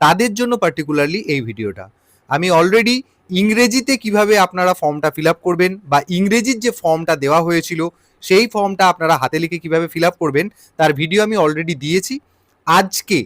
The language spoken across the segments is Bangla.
তাদের জন্য পার্টিকুলারলি এই ভিডিওটা। আমি অলরেডি ইংরেজিতে কিভাবে আপনারা ফর্মটা ফিল আপ করবেন বা ইংরেজির যে ফর্মটা দেওয়া হয়েছিল সেই ফর্মটা আপনারা হাতে লিখে কিভাবে ফিল আপ করবেন তার ভিডিও আমি অলরেডি দিয়েছি। আজকে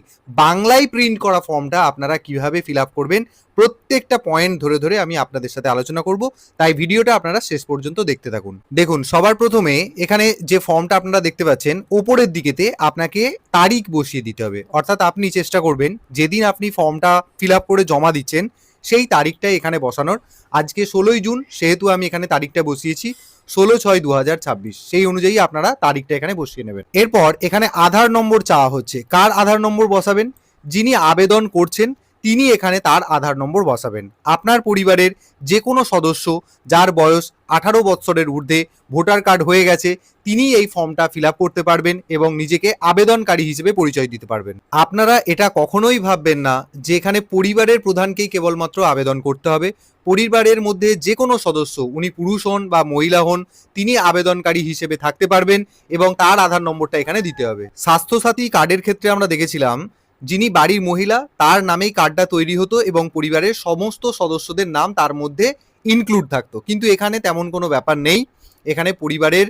বাংলায় প্রিন্ট করা ফর্মটা আপনারা কিভাবে ফিল আপ করবেন প্রত্যেকটা পয়েন্ট ধরে ধরে আমি আপনাদের সাথে আলোচনা করব, তাই ভিডিওটা আপনারা শেষ পর্যন্ত দেখতে থাকুন। দেখুন, সবার প্রথমে এখানে যে ফর্মটা আপনারা দেখতে পাচ্ছেন ওপরের দিকেতে আপনাকে তারিখ বসিয়ে দিতে হবে, অর্থাৎ আপনি চেষ্টা করবেন যেদিন আপনি ফর্মটা ফিল আপ করে জমা দিচ্ছেন সেই তারিখটাই এখানে বসানোর। আজকে 16ই জুন, সেহেতু আমি এখানে তারিখটা বসিয়েছি 16/6/2026, সেই অনুযায়ী আপনারা তারিখটা এখানে বসিয়ে নেবেন। এরপর এখানে আধার নম্বর চাওয়া হচ্ছে। কার আধার নম্বর বসাবেন? যিনি আবেদন করছেন তিনি এখানে তার আধার নম্বর বসাবেন। আপনার পরিবারের যে কোনো সদস্য যার বয়স 18 বৎসরের ঊর্ধ্বে ভোটার কার্ড হয়ে গেছে তিনি এই ফর্মটা ফিল আপ করতে পারবেন এবং নিজেকে আবেদনকারী হিসেবে পরিচয় দিতে পারবেন। আপনারা এটা কখনোই ভাববেন না যে এখানে পরিবারের প্রধানকেই কেবলমাত্র আবেদন করতে হবে। পরিবারের মধ্যে যে কোনো সদস্য, উনি পুরুষ হন বা মহিলা হন, তিনি আবেদনকারী হিসেবে থাকতে পারবেন এবং তার আধার নম্বরটা এখানে দিতে হবে। স্বাস্থ্যসাথী কার্ডের ক্ষেত্রে আমরা দেখেছিলাম যিনি বাড়ির মহিলা তার নামেই কার্ডটা তৈরি হতো এবং পরিবারের সমস্ত সদস্যদের নাম তার মধ্যে ইনক্লুড থাকতো, কিন্তু এখানে তেমন কোনো ব্যাপার নেই। এখানে পরিবারের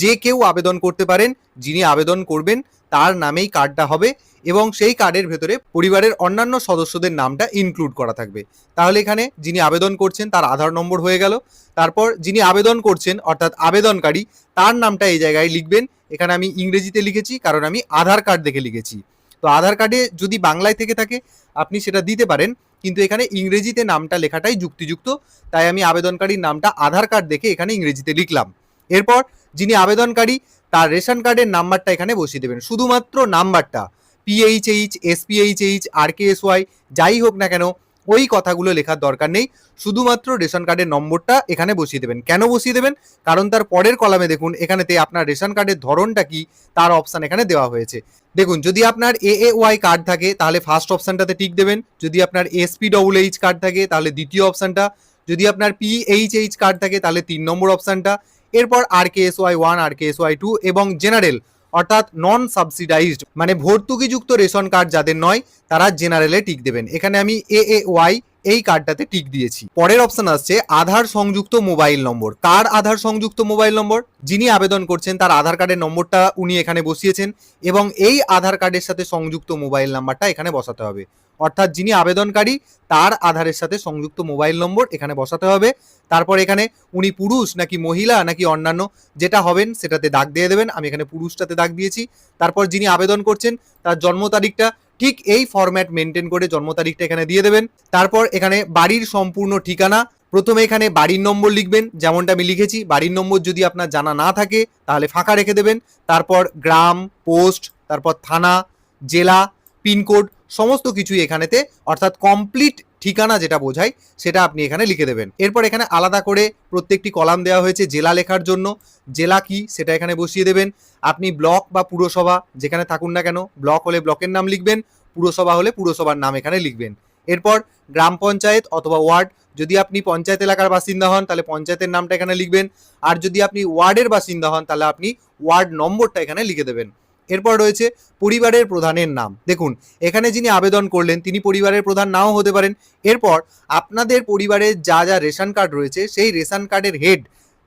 যে কেউ আবেদন করতে পারেন, যিনি আবেদন করবেন তার নামেই কার্ডটা হবে এবং সেই কার্ডের ভেতরে পরিবারের অন্যান্য সদস্যদের নামটা ইনক্লুড করা থাকবে। তাহলে এখানে যিনি আবেদন করছেন তার আধার নম্বর হয়ে গেল। তারপর যিনি আবেদন করছেন অর্থাৎ আবেদনকারী তার নামটা এই জায়গায় লিখবেন। এখানে আমি ইংরেজিতে লিখেছি কারণ আমি আধার কার্ড দেখে লিখেছি। তো আধার কার্ডে যদি বাংলায় থেকে থাকে আপনি সেটা দিতে পারেন, কিন্তু এখানে ইংরেজিতে নামটা লেখাটাই যুক্তিযুক্ত, তাই আমি আবেদনকারীর নামটা আধার কার্ড দেখে এখানে ইংরেজিতে লিখলাম। এরপর যিনি আবেদনকারী তার রেশন কার্ডের নাম্বারটা এখানে বসিয়ে দেবেন, শুধুমাত্র নাম্বারটা। PHH, SPHH, RKSY যাই হোক না কেন ওই কথাগুলো লেখার দরকার নেই, শুধুমাত্র রেশন কার্ডের নম্বরটা এখানে বসিয়ে দেবেন। কেন বসিয়ে দেবেন? কারণ তার পরের কলামে দেখুন এখানেতে আপনার রেশন কার্ডের ধরনটা কি তার অপশান এখানে দেওয়া হয়েছে। দেখুন, যদি আপনার AAY কার্ড থাকে তাহলে ফার্স্ট অপশানটাতে টিক দেবেন, যদি আপনার SPHH কার্ড থাকে তাহলে দ্বিতীয় অপশানটা, যদি আপনার PHH কার্ড থাকে তাহলে 3 নম্বর অপশানটা, এরপর RKSY1, RKSY2 এবং জেনারেল অর্থাৎ নন সাবসিডাইজড মানে ভর্তুকিযুক্ত রেশন কার্ড যাদের নয় তারা জেনারেলে টিক দেবেন। এখানে আমি AAY এই কার্ডটাতে টিক দিয়েছি। পরের অপশন আসছে আধার সংযুক্ত মোবাইল নম্বর। কার আধার সংযুক্ত মোবাইল নম্বর? যিনি আবেদন করছেন তার আধার কার্ডের নম্বরটা উনি এখানে বসিয়েছেন এবং এই আধার কার্ডের সাথে সংযুক্ত মোবাইল নাম্বারটা এখানে বসাতে হবে। অর্থাৎ যিনি আবেদনকারী তার আধারের সাথে সংযুক্ত মোবাইল নম্বর এখানে বসাতে হবে। তারপর এখানে উনি পুরুষ নাকি মহিলা নাকি অন্যান্য যেটা হবেন সেটাতে দাগ দিয়ে দেবেন। আমি এখানে পুরুষটাতে দাগ দিয়েছি। তারপর যিনি আবেদন করছেন তার জন্ম তারিখটা ঠিক এই ফরম্যাট মেনটেন করে জন্ম তারিখটা এখানে দিয়ে দেবেন। তারপর এখানে বাড়ির সম্পূর্ণ ঠিকানা, প্রথমে এখানে বাড়ির নম্বর লিখবেন যেমনটা আমি লিখেছি। বাড়ির নম্বর যদি আপনার জানা না থাকে তাহলে ফাঁকা রেখে দেবেন। তারপর গ্রাম, পোস্ট, তারপর থানা, জেলা, পিনকোড সমস্ত কিছুই এখানেতে অর্থাৎ কমপ্লিট ঠিকানা যেটা বোঝায় সেটা আপনি এখানে লিখে দেবেন। এরপর এখানে আলাদা করে প্রত্যেকটি কলাম দেওয়া হয়েছে জেলা লেখার জন্য। জেলা কি সেটা এখানে বসিয়ে দেবেন। আপনি ব্লক বা পুরসভা যেখানে থাকুন না কেন, ব্লক হলে ব্লকের নাম লিখবেন, পুরসভা হলে পুরসভার নাম এখানে লিখবেন। এরপর গ্রাম পঞ্চায়েত অথবা ওয়ার্ড, যদি আপনি পঞ্চায়েত এলাকার বাসিন্দা হন তাহলে পঞ্চায়েতের নামটা এখানে লিখবেন, আর যদি আপনি ওয়ার্ডের বাসিন্দা হন তাহলে আপনি ওয়ার্ড নম্বরটা এখানে লিখে দেবেন। এরপর রয়েছে পরিবারের প্রধানের নাম। দেখুন, এখানে যিনি আবেদন করলেন তিনি পরিবারের প্রধান নাও হতে পারেন। এরপর আপনাদের পরিবারের যা যা রেশন কার্ড রয়েছে সেই রেশন কার্ডের হেড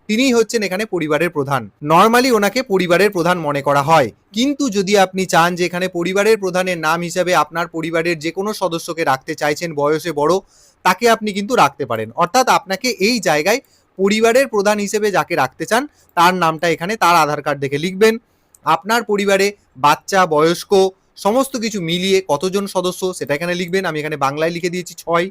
তিনি হচ্ছেন এখানে পরিবারের প্রধান। নর্মালি ওনাকে পরিবারের প্রধান মনে করা হয়, কিন্তু যদি আপনি চান যে এখানে পরিবারের প্রধানের নাম হিসাবে আপনার পরিবারের যে কোনো সদস্যকে রাখতে চাইছেন বয়সে বড়, তাকে আপনি কিন্তু রাখতে পারেন। অর্থাৎ আপনাকে এই জায়গায় পরিবারের প্রধান হিসেবে যাকে রাখতে চান তার নামটা এখানে তার আধার কার্ড দেখে লিখবেন। আপনার পরিবারে বাচ্চা, বয়স্ক সমস্ত কিছু মিলিয়ে কতজন সদস্য সেটা এখানে লিখবেন। আমি এখানে বাংলায় লিখে দিয়েছি 6।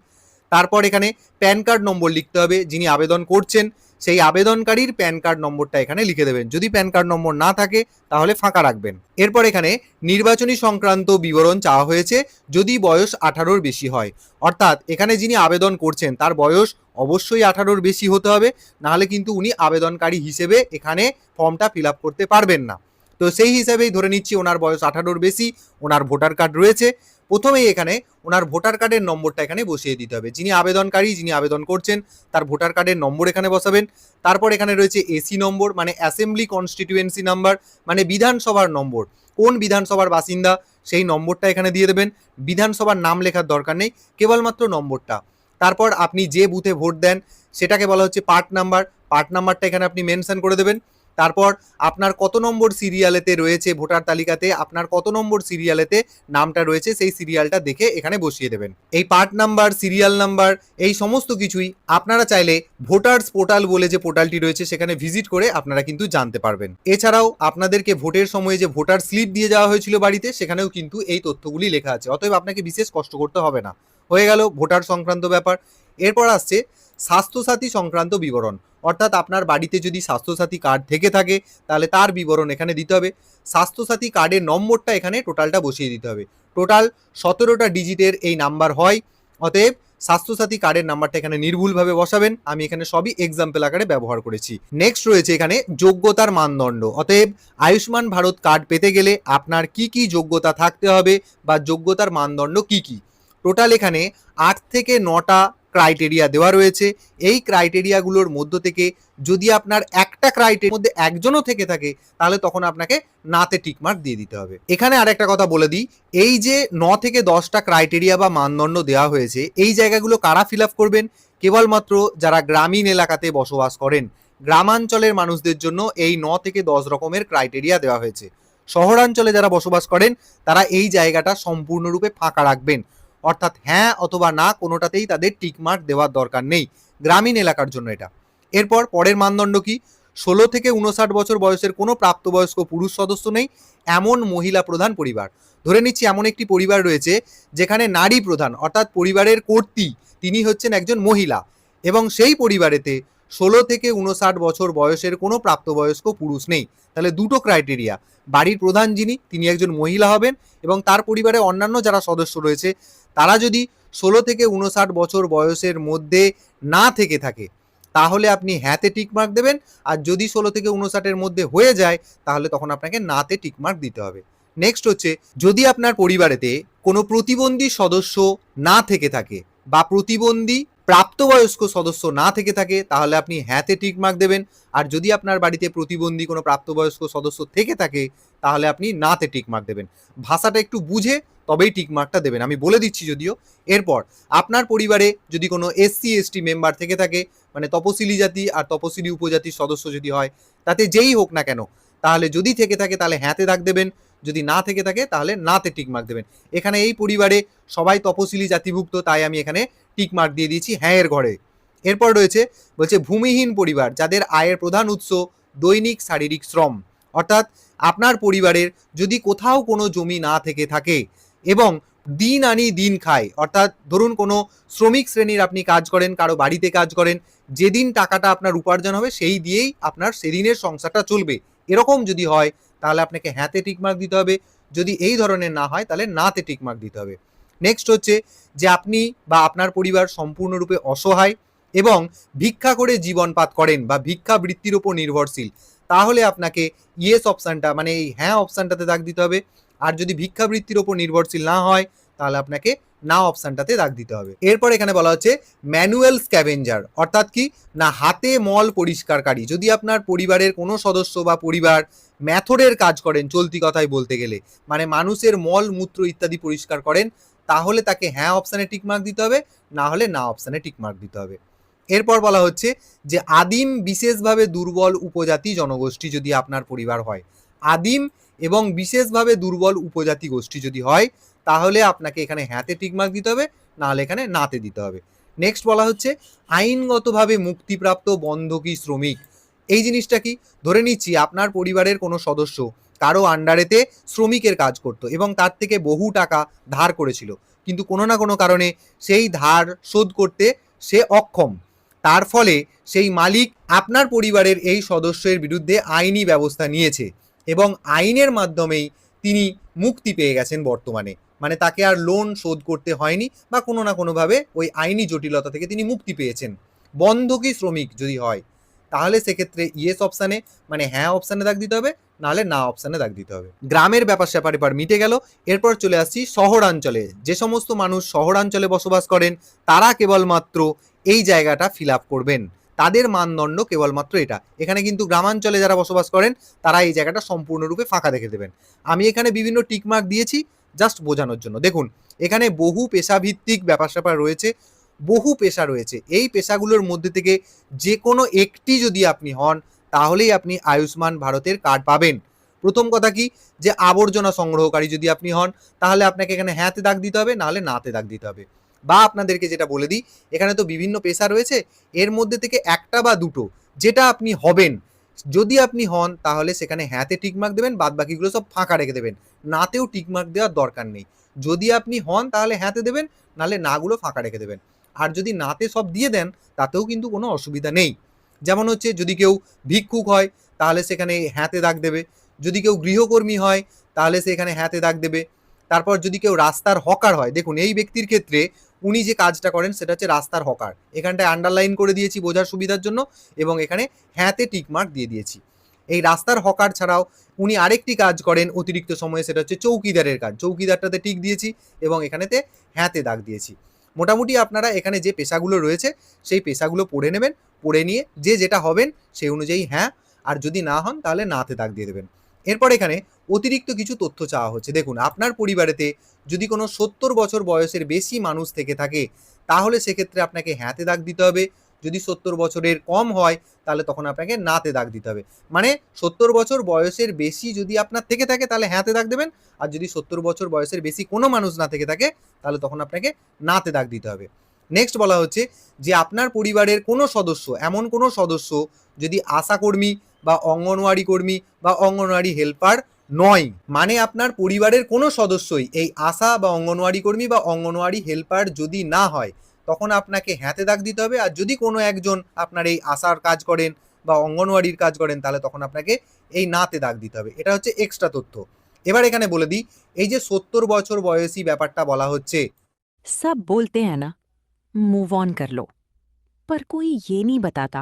তারপর এখানে প্যান কার্ড নম্বর লিখতে হবে। যিনি আবেদন করছেন সেই আবেদনকারীর প্যান কার্ড নম্বরটা এখানে লিখে দেবেন। যদি প্যান কার্ড নম্বর না থাকে তাহলে ফাঁকা রাখবেন। এরপর এখানে নির্বাচনী সংক্রান্ত বিবরণ চাওয়া হয়েছে যদি বয়স 18-র বেশি হয়। অর্থাৎ এখানে যিনি আবেদন করছেন তার বয়স অবশ্যই 18-র বেশি হতে হবে, নাহলে কিন্তু উনি আবেদনকারী হিসেবে এখানে ফর্মটা ফিল আপ করতে পারবেন না। তো সেই হিসাবেই ধরে নিচ্ছি ওনার বয়স 18-র বেশি, ওনার ভোটার কার্ড রয়েছে। প্রথমেই এখানে ওনার ভোটার কার্ডের নম্বরটা এখানে বসিয়ে দিতে হবে। যিনি আবেদনকারী, যিনি আবেদন করছেন তার ভোটার কার্ডের নম্বর এখানে বসাবেন। তারপর এখানে রয়েছে এসি নম্বর মানে অ্যাসেম্বলি কনস্টিটিউয়েন্সি নাম্বার মানে বিধানসভার নম্বর, কোন বিধানসভার বাসিন্দা সেই নম্বরটা এখানে দিয়ে দেবেন। বিধানসভার নাম লেখার দরকার নেই, কেবলমাত্র নম্বরটা। তারপর আপনি যে বুথে ভোট দেন সেটাকে বলা হচ্ছে পার্ট নাম্বার। পার্ট নাম্বারটা এখানে আপনি মেনশন করে দেবেন। তারপর আপনার কত নম্বর সিরিয়ালেতে রয়েছে ভোটার তালিকাতে, আপনার কত নম্বর সিরিয়ালেতে নামটা রয়েছে সেই সিরিয়ালটা দেখে এখানে বসিয়ে দেবেন। এই পার্ট নাম্বার, সিরিয়াল নাম্বার, এই সমস্ত কিছুই আপনারা চাইলে ভোটার্স পোর্টাল বলে যে পোর্টালটি রয়েছে সেখানে ভিজিট করে আপনারা কিন্তু জানতে পারবেন। এছাড়াও আপনাদেরকে ভোটের সময় যে ভোটার স্লিপ দিয়ে যাওয়া হয়েছিল বাড়িতে, সেখানেও কিন্তু এই তথ্যগুলি লেখা আছে, অতএব আপনাকে বিশেষ কষ্ট করতে হবে না। হয়ে গেল ভোটার সংক্রান্ত ব্যাপার। এরপর আসছে স্বাস্থ্যসাথী সংক্রান্ত বিবরণ, অর্থাৎ আপনার বাড়িতে যদি স্বাস্থ্যসাথী কার্ড থেকে থাকে তাহলে তার বিবরণ এখানে দিতে হবে। স্বাস্থ্যসাথী কার্ডের নম্বরটা এখানে টোটালটা বসিয়ে দিতে হবে। টোটাল 17টা ডিজিটের এই নাম্বার হয়, অতএব স্বাস্থ্যসাথী কার্ডের নাম্বারটা এখানে নির্ভুলভাবে বসাবেন। আমি এখানে সবই এক্সাম্পল আকারে ব্যবহার করেছি। নেক্সট রয়েছে এখানে যোগ্যতার মানদণ্ড, অতএব আয়ুষ্মান ভারত কার্ড পেতে গেলে আপনার কি কি যোগ্যতা থাকতে হবে বা যোগ্যতার মানদণ্ড কি কি। টোটাল এখানে 8 থেকে 9টা ক্রাইটেরিয়া দেওয়া রয়েছে। এই ক্রাইটেরিয়াগুলোর মধ্য থেকে যদি আপনার একটা ক্রাইটেরিয়ার মধ্যে একজনও থেকে থাকে তাহলে তখন আপনাকে নাতে টিকমার্ক দিয়ে দিতে হবে। এখানে আরেকটা কথা বলে দিই, এই যে 9 থেকে 10টা ক্রাইটেরিয়া বা মানদণ্ড দেওয়া হয়েছে, এই জায়গাগুলো কারা ফিল আপ করবেন? কেবলমাত্র যারা গ্রামীণ এলাকাতে বসবাস করেন। গ্রামাঞ্চলের মানুষদের জন্য এই 9 থেকে 10 রকমের ক্রাইটেরিয়া দেওয়া হয়েছে। শহরাঞ্চলে যারা বসবাস করেন তারা এই জায়গাটা সম্পূর্ণরূপে ফাঁকা রাখবেন, অর্থাৎ হ্যাঁ অথবা না কোনোটাতেই তাদের টিকমার্ক দেওয়ার দরকার নেই গ্রামীণ এলাকার জন্য এটা। এরপর পরের মানদণ্ড কি, 16 থেকে 59 বছর বয়সের কোনো প্রাপ্তবয়স্ক পুরুষ সদস্য নেই এমন মহিলা প্রধান পরিবার। ধরে নিচ্ছি এমন একটি পরিবার রয়েছে যেখানে নারী প্রধান, অর্থাৎ পরিবারের কর্ত্রী তিনি হচ্ছেন একজন মহিলা, এবং সেই পরিবারেতে 16 থেকে 59 বছর বয়সের কোনো প্রাপ্তবয়স্ক পুরুষ নেই। তাহলে দুটো ক্রাইটেরিয়া, বাড়ির প্রধান যিনি তিনি একজন মহিলা হবেন, এবং তার পরিবারে অন্যান্য যারা সদস্য রয়েছে তারা যদি 16 থেকে 59 বছর বয়সের মধ্যে না থেকে থাকে তাহলে আপনি হ্যাঁতে টিকমার্ক দেবেন, আর যদি 16 থেকে 59-এর মধ্যে হয়ে যায় তাহলে তখন আপনাকে নাতে টিকমার্ক দিতে হবে। নেক্সট হচ্ছে, যদি আপনার পরিবারেতে কোনো প্রতিবন্ধী সদস্য না থেকে থাকে বা প্রতিবন্ধী প্রাপ্তবয়স্ক সদস্য না থেকে থাকে তাহলে আপনি হ্যাঁতে টিকমার্ক দেবেন, আর যদি আপনার বাড়িতে প্রতিবন্ধী কোনো প্রাপ্তবয়স্ক সদস্য থেকে থাকে তাহলে আপনি নাতে টিকমার্ক দেবেন। ভাষাটা একটু বুঝে তবেই টিকমার্কটা দেবেন, আমি বলে দিচ্ছি যদিও। এরপর আপনার পরিবারে যদি কোনো SC ST মেম্বার থেকে থাকে, মানে তপশিলি জাতি আর তপশিলি উপজাতির সদস্য যদি হয়, তাতে যেই হোক না কেন, তাহলে যদি থেকে থাকে তাহলে হ্যাঁতে দাগ দেবেন, যদি না থেকে থাকে তাহলে নাতে টিকমার্ক দেবেন। এখানে এই পরিবারে সবাই তপশিলি জাতিভুক্ত, তাই আমি এখানে টিকমার্ক দিয়ে দিয়েছি হ্যাঁ এর ঘরে। এরপর রয়েছে, বলছে ভূমিহীন পরিবার যাদের আয়ের প্রধান উৎস দৈনিক শারীরিক শ্রম, অর্থাৎ আপনার পরিবারের যদি কোথাও কোনো জমি না থেকে থাকে এবং দিন আনি দিন খায়, অর্থাৎ ধরুন কোনো শ্রমিক শ্রেণীর আপনি কাজ করেন, কারো বাড়িতে কাজ করেন, যেদিন টাকাটা আপনার উপার্জন হবে সেই দিয়েই আপনার সেদিনের সংসারটা চলবে, এরকম যদি হয় তাহলে আপনাকে হ্যাঁতে টিকমার্ক দিতে হবে। যদি এই ধরনের না হয় তাহলে নাতে টিকমার্ক দিতে হবে। নেক্সট হচ্ছে যে আপনি বা আপনার পরিবার সম্পূর্ণরূপে অসহায় এবং ভিক্ষা করে জীবনপাত করেন বা ভিক্ষা বৃত্তির ওপর নির্ভরশীল, তাহলে আপনাকে ইয়েস অপশানটা মানে এই হ্যাঁ অপশানটাতে দাগ দিতে হবে। আর যদি ভিক্ষাবৃত্তির ওপর নির্ভরশীল না হয় তাহলে আপনাকে না অপশানটাতে দাগ দিতে হবে। এরপর এখানে বলা হচ্ছে ম্যানুয়াল স্ক্যাভেঞ্জার, অর্থাৎ কি না হাতে মল পরিষ্কারকারী। যদি আপনার পরিবারের কোনো সদস্য বা পরিবার ম্যাথডের কাজ করেন, চলতি কথায় বলতে গেলে মানে মানুষের মল মূত্র ইত্যাদি পরিষ্কার করেন, তাহলে তাকে হ্যাঁ অপশানে টিকমার্ক দিতে হবে, না হলে না অপশানে টিকমার্ক দিতে হবে। এরপর বলা হচ্ছে যে আদিম বিশেষভাবে দুর্বল উপজাতি জনগোষ্ঠী যদি আপনার পরিবার হয়, আদিম এবং বিশেষভাবে দুর্বল উপজাতি গোষ্ঠী যদি হয় তাহলে আপনাকে এখানে হ্যাঁতে টিকমার্ক দিতে হবে, নাহলে এখানে নাতে দিতে হবে। নেক্সট বলা হচ্ছে আইনগতভাবে মুক্তিপ্রাপ্ত বন্ধকি শ্রমিক। এই জিনিসটা কি, ধরে নিচ্ছি আপনার পরিবারের কোনো সদস্য কারো আন্ডারেতে শ্রমিকের কাজ করতো এবং তার থেকে বহু টাকা ধার করেছিল, কিন্তু কোনো না কোনো কারণে সেই ধার শোধ করতে সে অক্ষম। তার ফলে সেই মালিক আপনার পরিবারের এই সদস্যের বিরুদ্ধে আইনি ব্যবস্থা নিয়েছে এবং আইনের মাধ্যমেই তিনি মুক্তি পেয়ে গেছেন বর্তমানে, মানে তাকে আর লোন শোধ করতে হয়নি বা কোনো না কোনোভাবে ওই আইনি জটিলতা থেকে তিনি মুক্তি পেয়েছেন। বন্ধকি শ্রমিক যদি হয় তাহলে সেক্ষেত্রে ইয়েস অপশানে মানে হ্যাঁ অপশানে দাগ দিতে হবে, নাহলে না অপশানে দাগ দিতে হবে। গ্রামের ব্যাপার স্যাপার এবার মিটে গেল। এরপর চলে আসছি শহরাঞ্চলে। যে সমস্ত মানুষ শহরাঞ্চলে বসবাস করেন তারা কেবলমাত্র এই জায়গাটা ফিল আপ করবেন, তাদের মানদণ্ড কেবলমাত্র এটা। এখানে কিন্তু গ্রামাঞ্চলে যারা বসবাস করেন তারা এই জায়গাটা সম্পূর্ণরূপে ফাঁকা দেখে দেবেন। আমি এখানে বিভিন্ন টিকমার্ক দিয়েছি, জাস্ট বোঝানোর জন্য। দেখুন এখানে বহু পেশাভিত্তিক ব্যাপার-স্যাপার রয়েছে, বহু পেশা রয়েছে। এই পেশাগুলোর মধ্যে থেকে যেকোনো একটি যদি আপনি হন, তাহলেই আপনি আয়ুষ্মান ভারতের কার্ড পাবেন। প্রথম কথা কি, যে আবর্জনা সংগ্রহকারী যদি আপনি হন, তাহলে আপনাকে এখানে হ্যাঁতে দাগ দিতে হবে, নাহলে নাতে দাগ দিতে হবে। বা আপনাদেরকে যেটা বলে দিই, এখানে তো বিভিন্ন পেশা রয়েছে, এর মধ্যে থেকে একটা বা দুটো যেটা আপনি হবেন, যদি আপনি হন তাহলে সেখানে হ্যাঁতে টিক মার্ক দেবেন, বাদবাকিগুলো সব ফাঁকা রেখে দেবেন। নাতেও টিক মার্ক দেওয়ার দরকার নেই। যদি আপনি হন তাহলে হ্যাঁতে দেবেন, নাহলে নাগুলো ফাঁকা রেখে দেবেন। আর যদি নাতে সব দিয়ে দেন তাতেও কিন্তু কোনো অসুবিধা নেই। যেমন হচ্ছে যদি কেউ ভিক্ষুক হয় তাহলে সেখানে হ্যাঁতে দাগ দেবে, যদি কেউ গৃহকর্মী হয় তাহলে সেখানে হ্যাঁতে দাগ দেবে। তারপর যদি কেউ রাস্তার হকার হয়, দেখুন এই ব্যক্তির ক্ষেত্রে উনি যে কাজটা করেন সেটা হচ্ছে রাস্তার হকার, এখানটায় আন্ডারলাইন করে দিয়েছি বোঝার সুবিধার জন্য, এবং এখানে হ্যাঁতে টিক মার্ক দিয়ে দিয়েছি। এই রাস্তার হকার ছাড়াও উনি আরেকটি কাজ করেন অতিরিক্ত সময়ে, সেটা হচ্ছে চৌকিদারের কাজ, চৌকিদারটাতে টিক দিয়েছি এবং এখানেতে হ্যাঁতে দাগ দিয়েছি। মোটামুটি আপনারা এখানে যে পেশাগুলো রয়েছে সেই পেশাগুলো পড়ে নেবেন, পড়ে নিয়ে যে যেটা হবেন সেই অনুযায়ী হ্যাঁ, আর যদি না হন তাহলে নাতে দাগ দিয়ে দেবেন। এরপর এখানে অতিরিক্ত কিছু তথ্য চাওয়া হচ্ছে। দেখুন আপনার পরিবারেতে যদি কোনো ৭০ বছর বয়সের বেশি মানুষ থেকে থাকে তাহলে সেক্ষেত্রে আপনাকে হ্যাঁতে দাগ দিতে হবে। যদি ৭০ বছরের কম হয় তাহলে তখন আপনাকে নাতে দাগ দিতে হবে। মানে ৭০ বছর বয়সের বেশি যদি আপনার থেকে থাকে তাহলে হ্যাঁতে দাগ দেবেন, আর যদি ৭০ বছর বয়সের বেশি কোনো মানুষ না থেকে থাকে তাহলে তখন আপনাকে নাতে দাগ দিতে হবে। নেক্সট বলা হচ্ছে যে আপনার পরিবারের কোনো সদস্য, এমন কোনো সদস্য যদি আশাকর্মী বা অঙ্গনওয়াড়ি কর্মী বা অঙ্গনওয়াড়ি হেল্পার নয়, মানে আপনার পরিবারের কোনো সদস্যই এই আশা বা অঙ্গনওয়াড়ি কর্মী বা অঙ্গনওয়াড়ি হেল্পার যদি না হয় তখন আপনাকে হ্যাঁতে দাগ দিতে হবে। আর যদি কোনো একজন আপনার এই আশার কাজ করেন বা অঙ্গনওয়াড়ির কাজ করেন তাহলে তখন আপনাকে এই নাতে দাগ দিতে হবে। এটা হচ্ছে এক্সট্রা তথ্য। এবার এখানে বলে দিই, এই যে ৭০ বছর বয়সী ব্যাপারটা বলা হচ্ছে, सब बोलते हैं ना, मूव ऑन कर लो, पर कोई ये नहीं बताता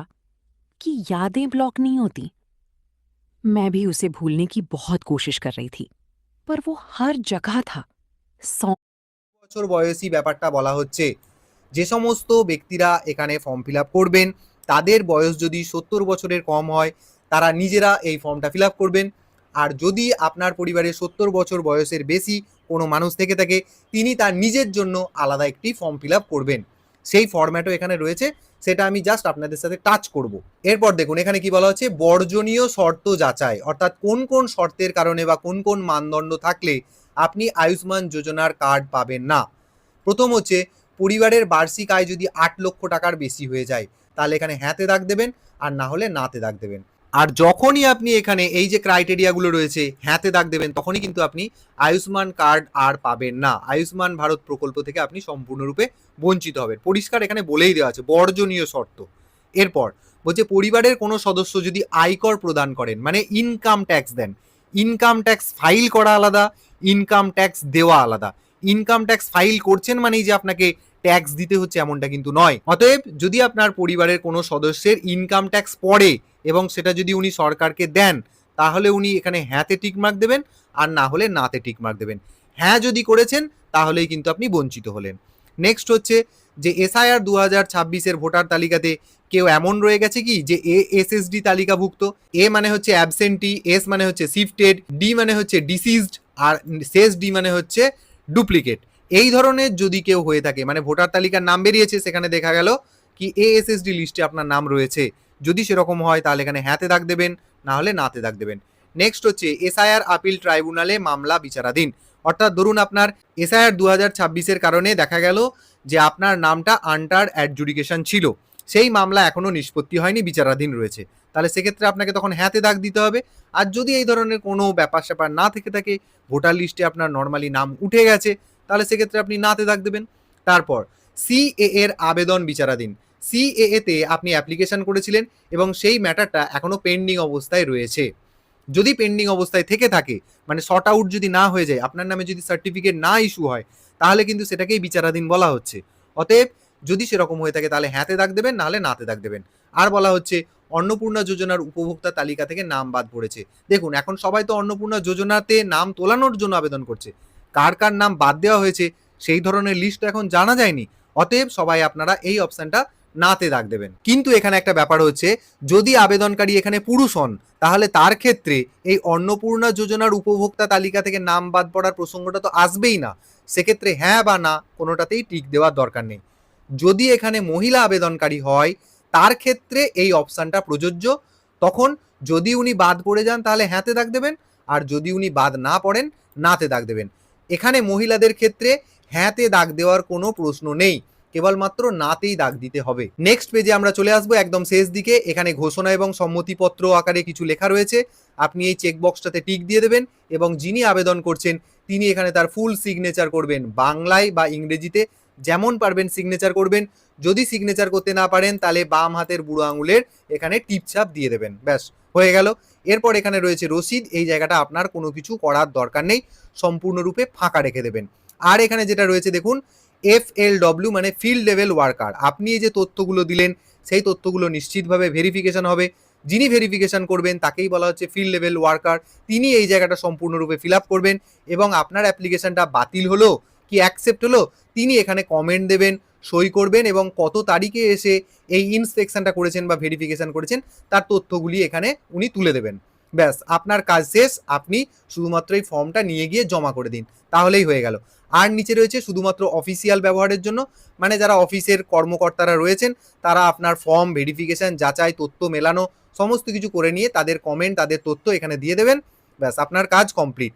कि यादें ब्लॉक नहीं होती। मैं भी उसे भूलने की बहुत कोशिश कर रही थी, पर वो हर जगह था। सौ বছর বয়সী ব্যাপারটা বলা হচ্ছে, যে সমস্ত ব্যক্তিরা এখানে ফর্ম ফিল আপ করবেন তাদের বয়স যদি ৭০ বছরের কম হয় তারা নিজেরা এই ফর্মটা ফিল আপ করবেন। আর যদি আপনার পরিবারে ৭০ বছর বয়সের বেশি কোনো মানুষ থেকে থাকে তিনি তার নিজের জন্য আলাদা একটি ফর্ম ফিল আপ করবেন। সেই ফরম্যাটও এখানে রয়েছে, সেটা আমি জাস্ট আপনাদের সাথে টাচ করব। এরপর দেখুন এখানে কি বলা হচ্ছে, বর্জনীয় শর্ত যাচাই, অর্থাৎ কোন কোন শর্তের কারণে বা কোন কোন মানদণ্ড থাকলে আপনি আয়ুষ্মান যোজনার কার্ড পাবেন না। প্রথম হচ্ছে, পরিবারের বার্ষিক আয় যদি ৮ লক্ষ টাকার বেশি হয়ে যায় তাহলে এখানে হ্যাঁতে দাগ দেবেন, আর না হলে নাতে দাগ দেবেন। আর যখনই আপনি এখানে এই যে ক্রাইটেরিয়াগুলো রয়েছে হ্যাঁতে দাগ দেবেন তখনই কিন্তু আপনি আয়ুষ্মান কার্ড আর পাবেন না, আয়ুষ্মান ভারত প্রকল্প থেকে আপনি সম্পূর্ণরূপে বঞ্চিত হবেন। পরিষ্কার এখানে বলেই দেওয়া আছে বর্জনীয় শর্ত। এরপর বলছে পরিবারের কোনো সদস্য যদি আয়কর প্রদান করেন, মানে ইনকাম ট্যাক্স দেন, ইনকাম ট্যাক্স ফাইল করা আলাদা, ইনকাম ট্যাক্স দেওয়া আলাদা। ইনকাম ট্যাক্স ফাইল করছেন মানেই যে আপনাকে ট্যাক্স দিতে হচ্ছে এমনটা কিন্তু নয়। অতএব যদি আপনার পরিবারের কোনো সদস্যের ইনকাম ট্যাক্স পড়ে এবং সেটা যদি উনি সরকারকে দেন তাহলে উনি এখানে হ্যাঁতে টিকমার্ক দেবেন, আর না হলে নাতে টিকমার্ক দেবেন। হ্যাঁ যদি করেছেন তাহলেই কিন্তু আপনি বঞ্চিত হলেন। নেক্সট হচ্ছে যে এসআইআর 2026-এর ভোটার তালিকাতে কেউ এমন রয়ে গেছে কি যে এএসএসডি তালিকাভুক্ত। এ মানে হচ্ছে অ্যাবসেন্টি, এস মানে হচ্ছে শিফটেড, ডি মানে হচ্ছে ডিসিজড, আর শেষ ডি মানে হচ্ছে ডুপ্লিকেট। এই ধরনের যদি কেউ হয়ে থাকে, মানে ভোটার তালিকার নাম বেরিয়েছে সেখানে দেখা গেল কি এএসএসডি লিস্টে আপনার নাম রয়েছে, যদি সেরকম হয় তাহলে এখানে হ্যাঁতে দাগ দেবেন, না হলে নাতে দাগ দেবেন। নেক্সট হচ্ছে এসআইআর আপিল ট্রাইব্যুনালে মামলা বিচারাধীন, অর্থাৎ ধরুন আপনার এসআইআর 2026-এর কারণে দেখা গেল যে আপনার নামটা আন্ডার অ্যাডজুডিকেশন ছিল, সেই মামলা এখনো নিষ্পত্তি হয়নি, বিচারাধীন রয়েছে, তাহলে সেক্ষেত্রে আপনাকে তখন হ্যাঁতে দাগ দিতে হবে। আর যদি এই ধরনের কোনো ব্যাপার স্যাপার না থেকে থাকে, ভোটার লিস্টে আপনার নর্মালি নাম উঠে গেছে, তাহলে সেক্ষেত্রে আপনি নাতে দাগ দেবেন। তারপর সিএএ এর আবেদন বিচারাধীন, সিএএ তে আপনি অ্যাপ্লিকেশন করেছিলেন এবং সেই ম্যাটারটা এখনো পেন্ডিং অবস্থায় রয়েছে। যদি পেন্ডিং অবস্থায় থেকে থাকে, মানে শর্ট আউট যদি না হয়ে যায়, আপনার নামে যদি সার্টিফিকেট না ইস্যু হয়, তাহলে কিন্তু সেটাকেই বিচারাধীন বলা হচ্ছে। অতএব যদি সেরকম হয়ে থাকে তাহলে হ্যাঁতে দাগ দেবেন, নাহলে নাতে দাগ দেবেন। আর বলা হচ্ছে অন্নপূর্ণা যোজনার উপভোক্তা তালিকা থেকে নাম বাদ পড়েছে। দেখুন এখন সবাই তো অন্নপূর্ণা যোজনাতে নাম তোলানোর জন্য আবেদন করছে, কার নাম বাদ দেওয়া হয়েছে সেই ধরনের লিস্ট এখন জানা যায়নি। অতএব সবাই আপনারা এই অপশনটা নাতে দাগ দেবেন। কিন্তু এখানে একটা ব্যাপার হচ্ছে, যদি আবেদনকারী এখানে পুরুষ হন তাহলে তার ক্ষেত্রে এই অন্নপূর্ণা যোজনার উপভোক্তা তালিকা থেকে নাম বাদ পড়ার প্রসঙ্গটা তো আসবেই না। সেক্ষেত্রে হ্যাঁ বা না কোনোটাতেই টিক দেওয়ার দরকার নেই। যদি এখানে মহিলা আবেদনকারী হয় তার ক্ষেত্রে এই অপশানটা প্রযোজ্য। তখন যদি উনি বাদ পড়ে যান তাহলে হ্যাঁতে দাগ দেবেন, আর যদি উনি বাদ না পড়েন নাতে দাগ দেবেন। এখানে মহিলাদের ক্ষেত্রে হ্যাঁতে দাগ দেওয়ার কোনো প্রশ্ন নেই, কেবলমাত্র নাতেই দাগ দিতে হবে। নেক্সট পেজে আমরা চলে আসবো একদম শেষ দিকে। এখানে ঘোষণা এবং সম্মতিপত্র আকারে কিছু লেখা রয়েছে। আপনি এই চেকবক্সটাতে টিক দিয়ে দেবেন এবং যিনি আবেদন করছেন তিনি এখানে তার ফুল সিগনেচার করবেন, বাংলায় বা ইংরেজিতে যেমন পারবেন সিগনেচার করবেন। যদি সিগনেচার করতে না পারেন তাহলে বাম হাতের বুড়ো আঙুলের এখানে টিপছাপ দিয়ে দেবেন, ব্যাস হয়ে গেল। এরপর এখানে রয়েছে রসিদ, এই জায়গাটা আপনার কোনো কিছু করার দরকার নেই, সম্পূর্ণরূপে ফাঁকা রেখে দেবেন। আর এখানে যেটা রয়েছে দেখুন, FLW মানে ফিল্ড লেভেল ওয়ার্কার। আপনি এই যে তথ্যগুলো দিলেন সেই তথ্যগুলো নিশ্চিতভাবে ভেরিফিকেশন হবে। যিনি ভেরিফিকেশন করবেন তাকেই বলা হচ্ছে ফিল্ড লেভেল ওয়ার্কার। তিনি এই জায়গাটা সম্পূর্ণরূপে ফিল আপ করবেন এবং আপনার অ্যাপ্লিকেশনটা বাতিল হলো কি অ্যাকসেপ্ট হলো তিনি এখানে কমেন্ট দেবেন, সই করবেন এবং কত তারিখে এসে এই ইন্সপেকশনটা করেছেন বা ভেরিফিকেশন করেছেন তার তথ্যগুলি এখানে উনি তুলে দেবেন। ব্যাস আপনার কাজ শেষ, আপনি শুধুমাত্র এই ফর্মটা নিয়ে গিয়ে জমা করে দিন, তাহলেই হয়ে গেল। আর নিচে রয়েছে শুধুমাত্র অফিসিয়াল ব্যবহারের জন্য, মানে যারা অফিসের কর্মকর্তারা রয়েছেন তারা আপনার ফর্ম ভেরিফিকেশন যাচাই তথ্য মেলানো সমস্ত কিছু করে নিয়ে তাদের কমেন্ট তাদের তথ্য এখানে দিয়ে দেবেন, ব্যাস আপনার কাজ কমপ্লিট।